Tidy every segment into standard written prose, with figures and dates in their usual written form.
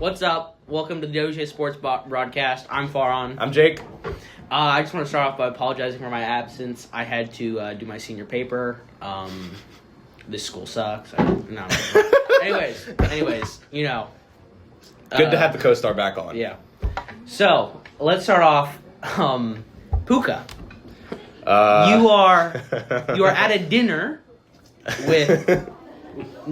What's up? Welcome to the WJ Sports broadcast. I'm Faron. I'm Jake. I just want to start off by apologizing for my absence. I had to do my senior paper. This school sucks. No. Anyways, you know. Good to have the co-star back on. Yeah. So, let's start off. Puka. You are at a dinner with...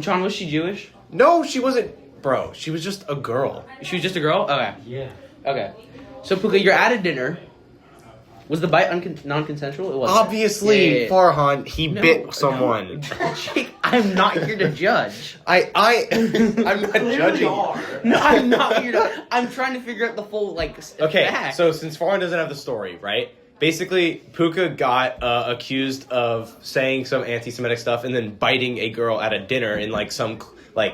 John, was she Jewish? No, she wasn't. Bro, she was just a girl. She was just a girl? Okay. Yeah. Okay. So, Puka, you're at a dinner. Was the bite non-consensual? It was Obviously, yeah. Farhan, he bit someone. No. Jake, I'm not here to judge. I'm not judging. No, I'm not here to... I'm trying to figure out the full, Okay, fact. so since Farhan doesn't have the story, right? Basically, Puka got accused of saying some anti-Semitic stuff and then biting a girl at a dinner in, some...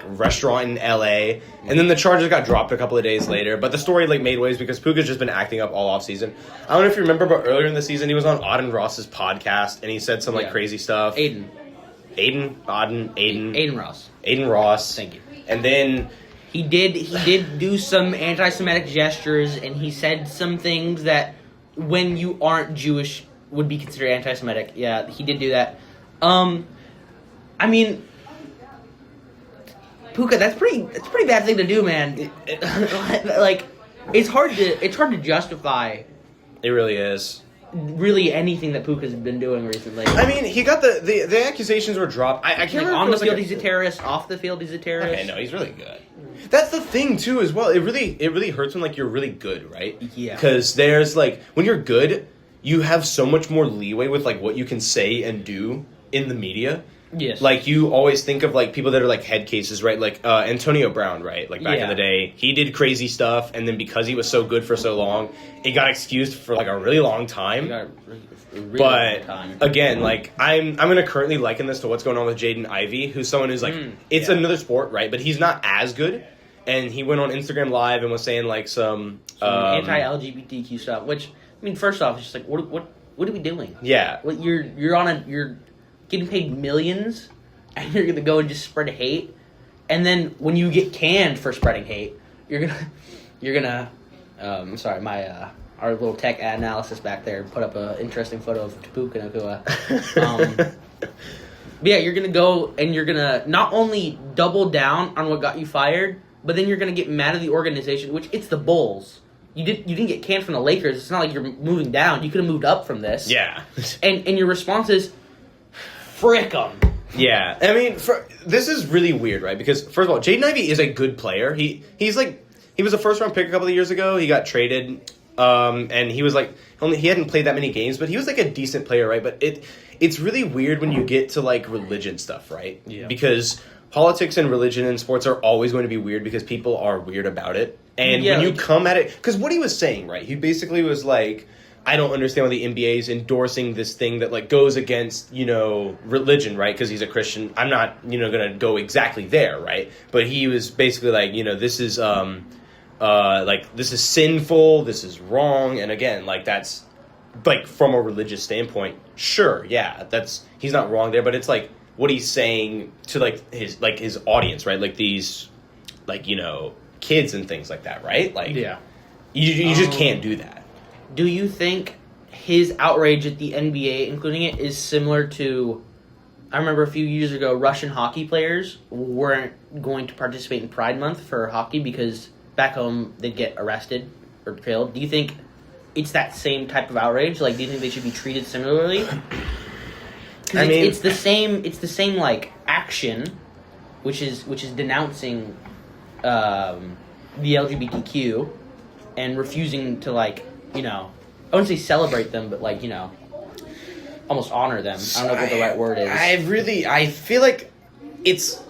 restaurant in LA, and then the charges got dropped a couple of days later, but the story made waves because Puka's just been acting up all off season. I don't know if you remember, but earlier in the season he was on Auden Ross's podcast and he said some crazy stuff. Aiden Ross. Thank you. And then he did do some anti-Semitic gestures, and he said some things that when you aren't Jewish would be considered anti-Semitic. Yeah, he did do that. I mean, Puka, that's pretty bad thing to do, man. It's hard to justify. It really is. Really, anything that Puka's been doing recently. I mean, he got the accusations were dropped. I can't remember. On the field, he's a terrorist. Off the field, he's a terrorist. Okay, no, he's really good. That's the thing too, as well. It really hurts when you're really good, right? Yeah. Because there's when you're good, you have so much more leeway with what you can say and do in the media. Yes. You always think of people that are head cases, right? Antonio Brown, right? Back in the day, he did crazy stuff, and then because he was so good for so long, it got excused for a really long time. Again, I'm gonna currently liken this to what's going on with Jaden Ivey, who's someone who's it's another sport, right? But he's not as good, and he went on Instagram Live and was saying some anti-LGBTQ stuff. Which, I mean, first off, it's just what are we doing? Yeah. You're getting paid millions, and you're gonna go and just spread hate, and then when you get canned for spreading hate, you're gonna sorry, my our little tech analysis back there put up an interesting photo of Puka Nacua. But yeah, you're gonna go and you're gonna not only double down on what got you fired, but then you're gonna get mad at the organization, which it's the Bulls. You didn't get canned from the Lakers. It's not like you're moving down. You could have moved up from this. Yeah. and your response is, frick 'em. Yeah, I mean, this is really weird, right? Because first of all, Jaden Ivey is a good player. He was a first round pick a couple of years ago. He got traded, and he was he hadn't played that many games, but he was a decent player, right? But it's really weird when you get to religion stuff, right? Yeah. Because politics and religion and sports are always going to be weird because people are weird about it, and when you come at it, because what he was saying, right? He basically was I don't understand why the NBA is endorsing this thing that goes against, religion, right? Because he's a Christian. I'm not, going to go exactly there, right? But he was basically this is, this is sinful, this is wrong. And again, that's, from a religious standpoint, sure, yeah, he's not wrong there. But it's what he's saying to his audience, right? These, kids and things like that, right? Yeah. You just can't do that. Do you think his outrage at the NBA, including it, is similar to... I remember a few years ago, Russian hockey players weren't going to participate in Pride Month for hockey because back home they'd get arrested or killed. Do you think it's that same type of outrage? Do you think they should be treated similarly? I mean, it's the same action, which is denouncing the LGBTQ and refusing to I wouldn't say celebrate them, but almost honor them. I don't know what the right word is. I feel it's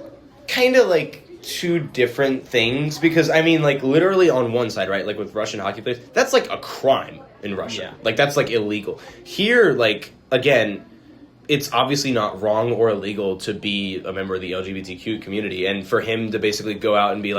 kind of two different things because literally on one side, right? With Russian hockey players, that's a crime in Russia. Yeah. That's illegal. Here, again, it's obviously not wrong or illegal to be a member of the LGBTQ community, and for him to basically go out and be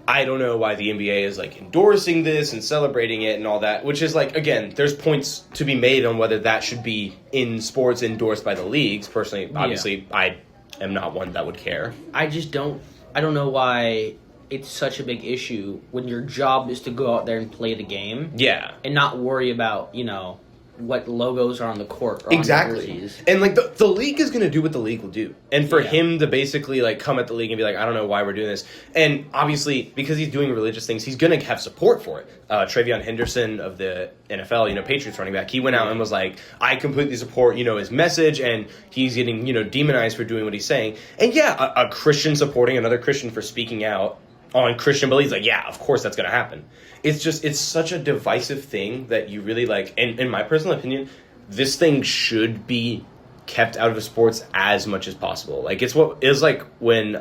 I don't know why the NBA is endorsing this and celebrating it and all that, which is again, there's points to be made on whether that should be in sports endorsed by the leagues. Personally, obviously, I am not one that would care. I don't know why it's such a big issue when your job is to go out there and play the game. Yeah. And not worry about, what logos are on the court or Exactly. on the jerseys. And, like, the league is going to do what the league will do. And for Yeah. him to basically, like, come at the league and be like, I don't know why we're doing this. And obviously, because he's doing religious things, he's going to have support for it. Travion Henderson of the NFL, Patriots running back, he went out and was like, I completely support, his message, and he's getting, demonized for doing what he's saying. And yeah, a Christian supporting another Christian for speaking out on Christian beliefs, like, yeah, of course that's going to happen. It's such a divisive thing that you really, like, and in my personal opinion, this thing should be kept out of sports as much as possible. Like, it's like when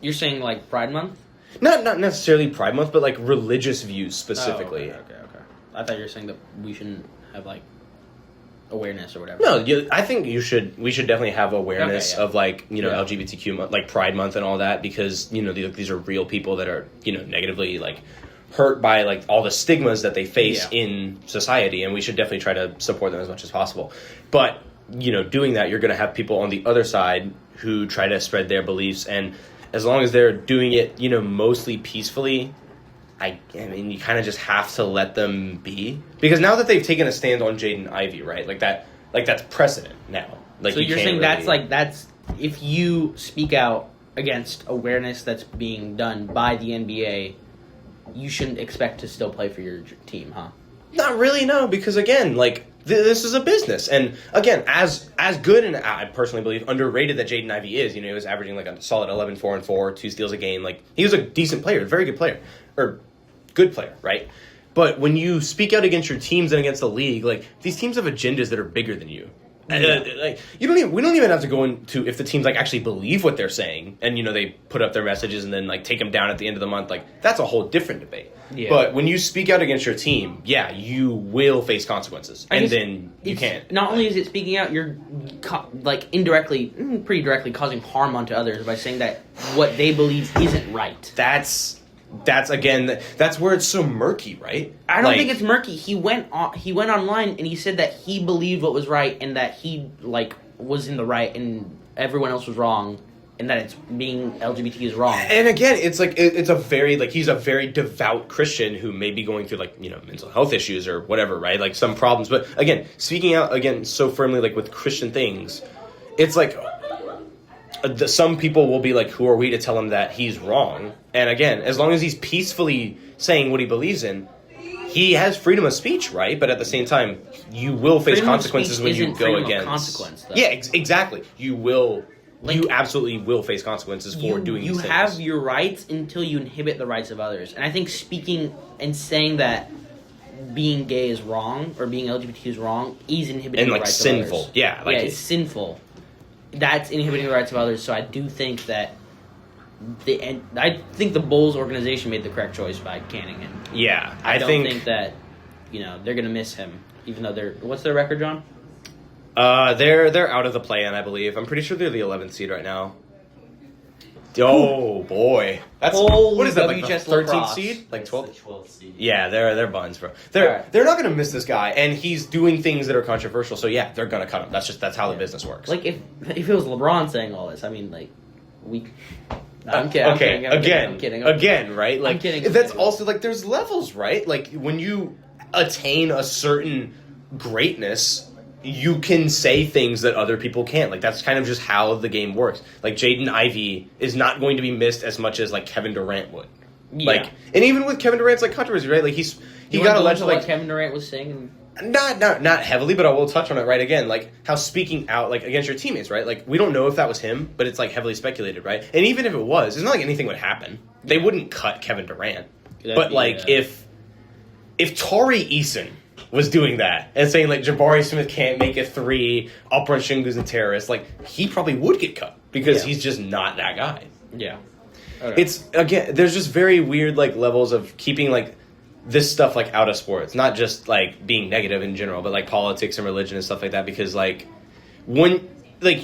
You're saying, like, Pride Month? not necessarily Pride Month, but like religious views specifically. Oh, okay. I thought you were saying that we shouldn't have, like, awareness or whatever. No, I think we should definitely have awareness of, like, LGBTQ, like Pride Month and all that, because these are real people that are negatively, like, hurt by, like, all the stigmas that they face in society, and we should definitely try to support them as much as possible. But doing that, you're going to have people on the other side who try to spread their beliefs, and as long as they're doing it mostly peacefully, I mean, you kind of just have to let them be, because now that they've taken a stand on Jaden Ivey, right? That's precedent now. Like, so you're saying that's if you speak out against awareness that's being done by the NBA, you shouldn't expect to still play for your team, huh? Not really, no, because again, like, this is a business, and again, as good and I personally believe underrated that Jaden Ivey is, he was averaging like a solid 11, 4 and 4, 2 steals a game. Like, he was a decent player, a very good player, or good player, right? But when you speak out against your teams and against the league, like, these teams have agendas that are bigger than you. Like, we don't even have to go into if the teams, like, actually believe what they're saying, and they put up their messages and then, like, take them down at the end of the month. Like, that's a whole different debate. Yeah. But when you speak out against your team, yeah, you will face consequences, and then you can't. Not only is it speaking out, you're indirectly, pretty directly causing harm onto others by saying that what they believe isn't right. That's where it's so murky, right? I don't think it's murky. He went online and he said that he believed what was right and that he, like, was in the right and everyone else was wrong, and that it's being LGBT is wrong. And again, it's like it's a very, like, he's a very devout Christian who may be going through, like, mental health issues or whatever, right? Like, some problems. But again, speaking out again so firmly, like, with Christian things, it's like some people will be like, who are we to tell him that he's wrong? And again, as long as he's peacefully saying what he believes in, he has freedom of speech, right? But at the same time, you will face consequences when you go against. Consequence, though. Yeah, exactly. You will. You absolutely will face consequences for doing these things. You have your rights until you inhibit the rights of others. And I think speaking and saying that being gay is wrong or being LGBT is wrong is inhibiting the rights of others. And, like, sinful. Yeah. Like, it's sinful. That's inhibiting the rights of others. So I do think that I think the Bulls organization made the correct choice by canning him. Yeah, I don't think that they're gonna miss him, even though what's their record, John? They're out of the play-in, I believe. I'm pretty sure they're the 11th seed right now. Oh boy, that's what is that, like the 13th seed, like 12th seed? Yeah, they're buns, bro. They're not gonna miss this guy, and he's doing things that are controversial. So yeah, they're gonna cut him. That's how the business works. Like, if it was LeBron saying all this, I mean, like, we. I'm kidding. I'm kidding. Again, right? Like, I'm kidding. That's also, like, there's levels, right? Like, when you attain a certain greatness, you can say things that other people can't. Like, that's kind of just how the game works. Like, Jaden Ivey is not going to be missed as much as, like, Kevin Durant would. Yeah. Like, and even with Kevin Durant's, like, controversy, right? Like, he got alleged, like, Kevin Durant was saying. Not heavily, but I will touch on it right again. Like, how speaking out, like, against your teammates, right? Like, we don't know if that was him, but it's, like, heavily speculated, right? And even if it was, it's not like anything would happen. They wouldn't cut Kevin Durant. But, like, if Tari Eason was doing that and saying, like, Jabari Smith can't make a three, I'll run Shingu's a terrorist, like, he probably would get cut because he's just not that guy. Yeah. Okay. It's, again, there's just very weird, like, levels of keeping, like, this stuff, like, out of sports. Not just, like, being negative in general, but, like, politics and religion and stuff like that, because, like, when, like,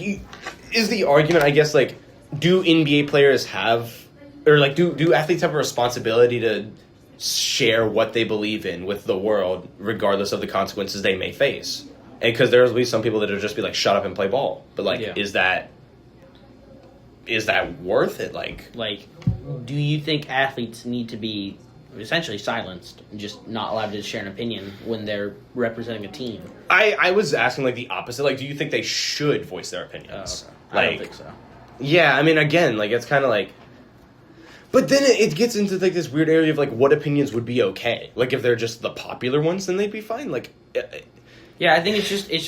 is the argument, I guess, like, do NBA players have, or, like, do athletes have a responsibility to share what they believe in with the world, regardless of the consequences they may face? And because there'll be some people that'll just be like, shut up and play ball. But, like, is that is that worth it? Like, do you think athletes need to be essentially silenced and just not allowed to share an opinion when they're representing a team? I was asking like the opposite. Like, do you think they should voice their opinions? Okay. I don't think so. Yeah, I mean, again, like it's kind of like. But then it gets into like this weird area of like what opinions would be okay. Like if they're just the popular ones, then they'd be fine. Like, yeah, I think it's just it's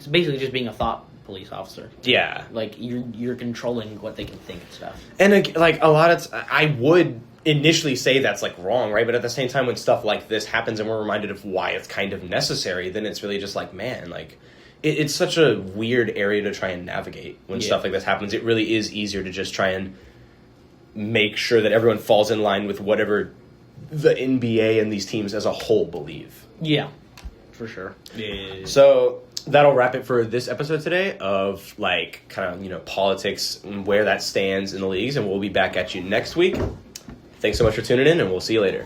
basically just being a thought police officer. Yeah, like you're controlling what they can think and stuff. And like a lot of I would initially say that's like wrong, right? But at the same time, when stuff like this happens and we're reminded of why it's kind of necessary, then it's really just like, man, like it's such a weird area to try and navigate when stuff like this happens. It really is easier to just try and make sure that everyone falls in line with whatever the NBA and these teams as a whole believe. Yeah, for sure. Yeah. So that'll wrap it for this episode today of like kind of, politics and where that stands in the leagues. And we'll be back at you next week. Thanks so much for tuning in, and we'll see you later.